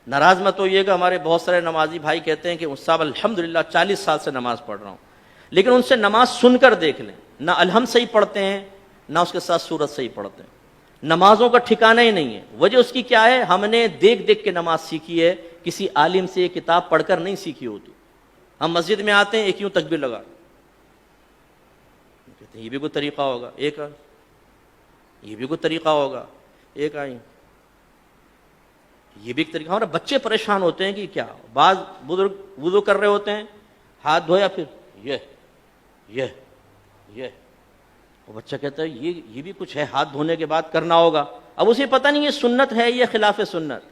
ناراض مت ہوئیے گا، ہمارے بہت سارے نمازی بھائی کہتے ہیں کہ صاحب الحمدللہ 40 سال سے نماز پڑھ رہا ہوں، لیکن ان سے نماز سن کر دیکھ لیں، نہ الحمد صحیح پڑھتے ہیں نہ اس کے ساتھ سورت صحیح پڑھتے ہیں، نمازوں کا ٹھکانہ ہی نہیں ہے۔ وجہ اس کی کیا ہے؟ ہم نے دیکھ دیکھ کے نماز سیکھی ہے، کسی عالم سے کتاب پڑھ کر نہیں سیکھی ہوتی۔ ہم مسجد میں آتے ہیں، ایک یوں تکبیر لگا، کہتے ہیں یہ بھی کوئی طریقہ ہوگا، ایک یہ بھی کوئی طریقہ ہوگا، ایک آئی یہ بھی ایک طریقہ۔ ہمارے بچے پریشان ہوتے ہیں کہ کیا، بعض بزرگ وضو کر رہے ہوتے ہیں، ہاتھ دھویا، پھر یہ وہ بچہ کہتا ہے یہ بھی کچھ ہے، ہاتھ دھونے کے بعد کرنا ہوگا۔ اب اسے پتہ نہیں یہ سنت ہے یا خلاف سنت۔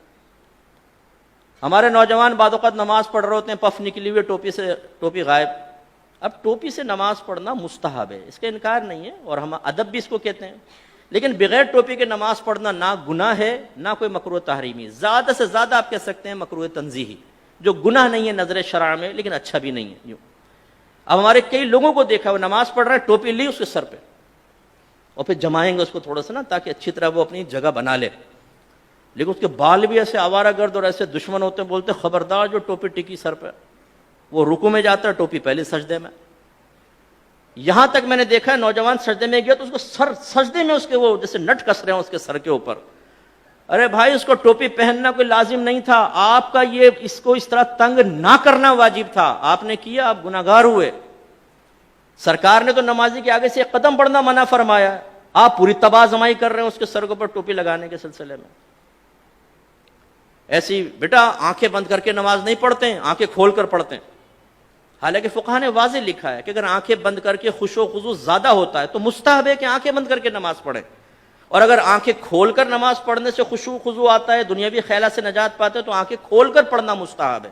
ہمارے نوجوان بعض اوقات نماز پڑھ رہے ہوتے ہیں، پف نکلی ہوئی، ٹوپی غائب۔ اب ٹوپی سے نماز پڑھنا مستحب ہے، اس کا انکار نہیں ہے، اور ہم ادب بھی اس کو کہتے ہیں، لیکن بغیر ٹوپی کے نماز پڑھنا نہ گناہ ہے نہ کوئی مکروہ تحریمی، زیادہ سے زیادہ آپ کہہ سکتے ہیں مکروہ تنزیہی، جو گناہ نہیں ہے نظر شرع میں لیکن اچھا بھی نہیں ہے یوں۔ اب ہمارے کئی لوگوں کو دیکھا، وہ نماز پڑھ رہا ہے، ٹوپی لی اس کے سر پہ، اور پھر جمائیں گے اس کو تھوڑا سا نا تاکہ اچھی طرح وہ اپنی جگہ بنا لے، لیکن اس کے بال بھی ایسے آوارہ گرد اور ایسے دشمن ہوتے ہیں، بولتے خبردار جو ٹوپی ٹکی سر پہ، وہ رکوع میں جاتا ہے ٹوپی پہلے سجدے میں۔ یہاں تک میں نے دیکھا ہے نوجوان سجدے میں گیا تو اس کو سجدے میں اس کے وہ جیسے نٹ کس رہے ہیں اس کے سر کے اوپر۔ ارے بھائی اس کو ٹوپی پہننا کوئی لازم نہیں تھا، آپ کا یہ اس کو اس طرح تنگ نہ کرنا واجب تھا، آپ نے کیا، آپ گناہگار ہوئے۔ سرکار نے تو نمازی کے آگے سے ایک قدم بڑھنا منع فرمایا، آپ پوری تباہ زمائی کر رہے ہیں اس کے سر کے اوپر ٹوپی لگانے کے سلسلے میں۔ ایسی بیٹا آنکھیں بند کر کے نماز نہیں پڑھتے ہیں، آنکھیں کھول کر پڑھتے ہیں۔ حالانکہ فقہ نے واضح لکھا ہے کہ اگر آنکھیں بند کر کے خشوع و خضوع زیادہ ہوتا ہے تو مستحب ہے کہ آنکھیں بند کر کے نماز پڑھیں، اور اگر آنکھیں کھول کر نماز پڑھنے سے خشوع و خضوع آتا ہے، دنیاوی خیالات سے نجات پاتے تو آنکھیں کھول کر پڑھنا مستحب ہے۔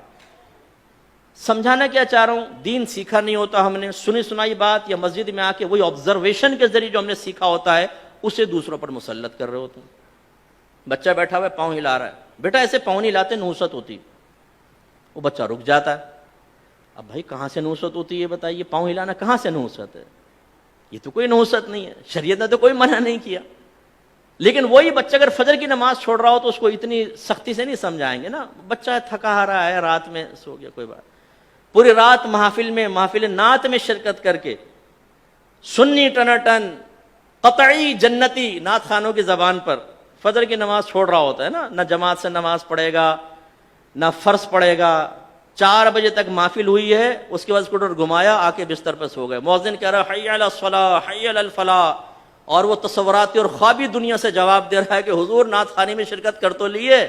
سمجھانا کیا چاہ رہا ہوں، دین سیکھا نہیں ہوتا ہم نے، سنی سنائی بات یا مسجد میں آ کے وہی آبزرویشن کے ذریعے جو ہم نے سیکھا ہوتا ہے اسے دوسروں پر مسلط کر رہے ہوتے ہیں۔ بچہ بیٹھا ہوا ہے، پاؤں ہلا رہا ہے، بیٹا ایسے پاؤں نہیں ہلاتے، نحوست ہوتی، وہ بچہ رک جاتا ہے۔ اب بھائی کہاں سے نحوست ہوتی ہے یہ بتائیے، پاؤں ہلانا کہاں سے نحوست ہے؟ یہ تو کوئی نحوست نہیں ہے، شریعت نے تو کوئی منع نہیں کیا۔ لیکن وہی بچہ اگر فجر کی نماز چھوڑ رہا ہو تو اس کو اتنی سختی سے نہیں سمجھائیں گے نا، بچہ تھکا رہا ہے، رات میں سو گیا، کوئی بات، پوری رات محافل نعت میں شرکت کر کے سنی ٹناٹن قطعی جنتی نعت خانوں کی زبان پر فجر کی نماز چھوڑ رہا ہوتا ہے نا، نہ جماعت سے نماز پڑھے گا نہ فرض پڑھے گا، 4 بجے تک محفل ہوئی ہے، اس کے بعد اسکوٹر گھمایا، آ کے بستر پر سو گئے، مؤذن کہہ رہا ہے حی علی الصلاۃ حی علی الفلاح، اور وہ تصوراتی اور خوابی دنیا سے جواب دے رہا ہے کہ حضور نعت خوانی میں شرکت کر تو لیے،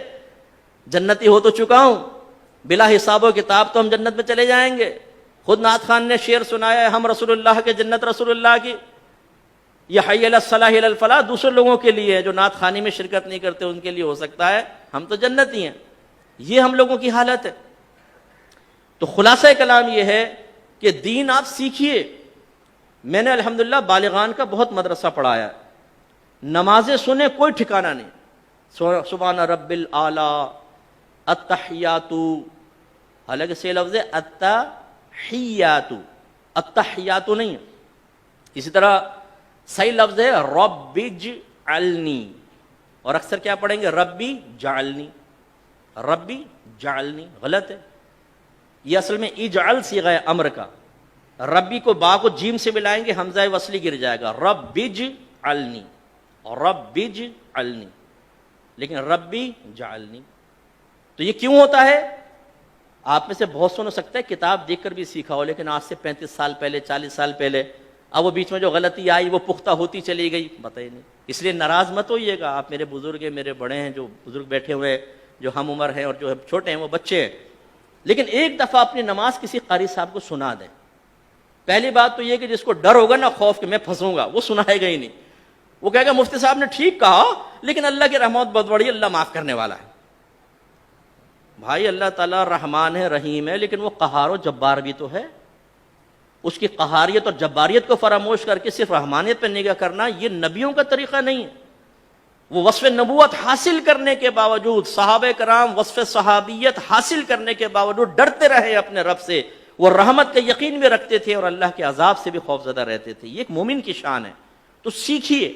جنتی ہو تو چکا ہوں، بلا حساب و کتاب تو ہم جنت میں چلے جائیں گے۔ خود نعت خان نے شعر سنایا ہے، ہم رسول اللہ کے جنت رسول اللہ کی، یہ حی علی الصلاح حی علی الفلاح دوسرے لوگوں کے لیے ہے جو نعت خوانی میں شرکت نہیں کرتے، ان کے لیے ہو سکتا ہے، ہم تو جنتی ہیں۔ یہ ہم لوگوں کی حالت ہے۔ تو خلاصہ کلام یہ ہے کہ دین آپ سیکھیے۔ میں نے الحمدللہ بالغان کا بہت مدرسہ پڑھایا، نمازیں سنیں کوئی ٹھکانہ نہیں، سبحان رب الاعلی، التحیات، حالانکہ صحیح لفظ ہے التحیات، التحیات نہیں ہے۔ اسی طرح صحیح لفظ ہے رب اجعلنی، اور اکثر کیا پڑھیں گے ربی جعلنی، ربی جعلنی، غلط ہے۔ یہ اصل میں اجعل صیغہ امر کا، ربی کو با کو جیم سے ملائیں گے حمزہ وصلی گر جائے گا، رب اجعلنی، رب اجعلنی، لیکن ربی جعلنی۔ تو یہ کیوں ہوتا ہے؟ آپ میں سے بہت سو ہو سکتا ہے کتاب دیکھ کر بھی سیکھا ہو، لیکن آج سے 35 سال پہلے 40 سال پہلے، اب وہ بیچ میں جو غلطی آئی وہ پختہ ہوتی چلی گئی، بتائیے نہیں۔ اس لیے ناراض مت ہوئیے گا، آپ میرے بزرگ ہیں، میرے بڑے ہیں، جو بزرگ بیٹھے ہوئے جو ہم عمر ہیں اور جو چھوٹے ہیں وہ بچے ہیں، لیکن ایک دفعہ اپنی نماز کسی قاری صاحب کو سنا دیں۔ پہلی بات تو یہ کہ جس کو ڈر ہوگا نا، خوف کہ میں پھنسوں گا، وہ سنائے گا ہی نہیں، وہ کہے گا مفتی صاحب نے ٹھیک کہا لیکن اللہ کی رحمت بہت بڑی، اللہ معاف کرنے والا ہے۔ بھائی اللہ تعالیٰ رحمان ہے، رحیم ہے، لیکن وہ قہار و جبار بھی تو ہے۔ اس کی قہاریت اور جباریت کو فراموش کر کے صرف رحمانیت پہ نگاہ کرنا یہ نبیوں کا طریقہ نہیں ہے۔ وہ وصف نبوت حاصل کرنے کے باوجود، صحابہ کرام وصف صحابیت حاصل کرنے کے باوجود ڈرتے رہے اپنے رب سے، وہ رحمت کا یقین بھی رکھتے تھے اور اللہ کے عذاب سے بھی خوف زدہ رہتے تھے۔ یہ ایک مومن کی شان ہے، تو سیکھیے۔